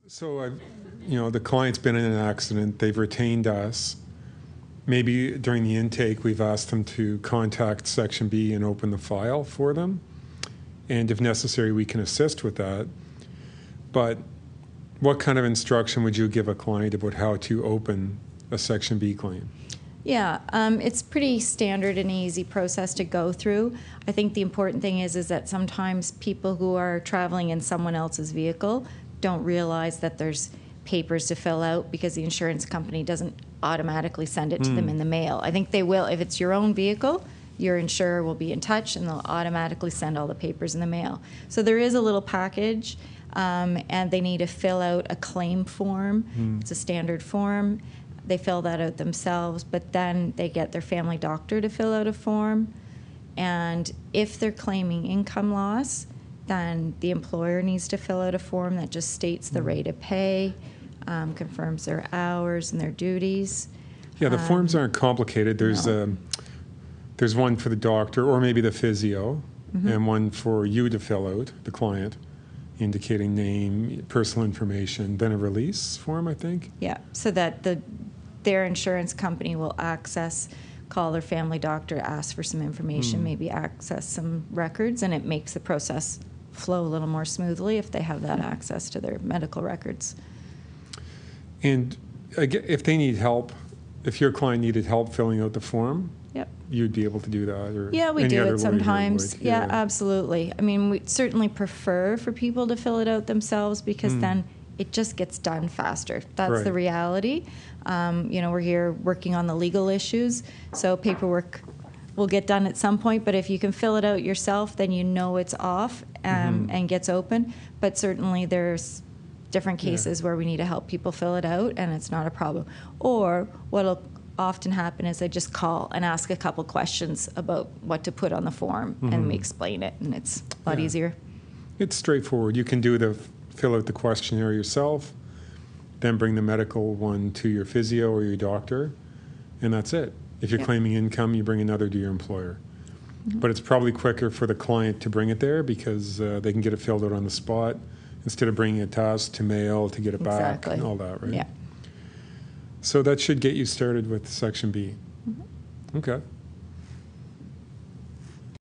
So the client's been in an accident, they've retained us. Maybe during the intake, we've asked them to contact Section B and open the file for them. And if necessary, we can assist with that. But what kind of instruction would you give a client about how to open a Section B claim? Yeah, it's pretty standard and easy process to go through. I think the important thing is that sometimes people who are traveling in someone else's vehicle don't realize that there's papers to fill out because the insurance company doesn't automatically send it to them in the mail. I think they will. If it's your own vehicle, your insurer will be in touch and they'll automatically send all the papers in the mail. So there is a little package, and they need to fill out a claim form. It's a standard form. They fill that out themselves, but then they get their family doctor to fill out a form. And if they're claiming income loss, then the employer needs to fill out a form that just states the rate of pay, confirms their hours and their duties. Yeah, the forms aren't complicated. There's one for the doctor or maybe the physio, and one for you to fill out, the client, indicating name, personal information, then a release form, I think. Yeah, so that their insurance company will call their family doctor, ask for some information, maybe access some records, and it makes the process flow a little more smoothly if they have that access to their medical records. And if they need help, if your client needed help filling out the form, Yep. you'd be able to do that? Or yeah, we any do other it sometimes. would. Yeah, absolutely. I mean, we certainly prefer for people to fill it out themselves because then it just gets done faster. That's the reality. We're here working on the legal issues, so paperwork will get done at some point, but if you can fill it out yourself, then you know it's off and gets open. But certainly there's different cases where we need to help people fill it out, and it's not a problem. Or what'll often happen is they just call and ask a couple questions about what to put on the form, and we explain it, and it's a lot easier. It's straightforward. You can fill out the questionnaire yourself, then bring the medical one to your physio or your doctor, and that's it. If you're claiming income, you bring another to your employer. But it's probably quicker for the client to bring it there because they can get it filled out on the spot instead of bringing it to us to mail to get it back and all that, right? Yeah. So that should get you started with Section B. Okay.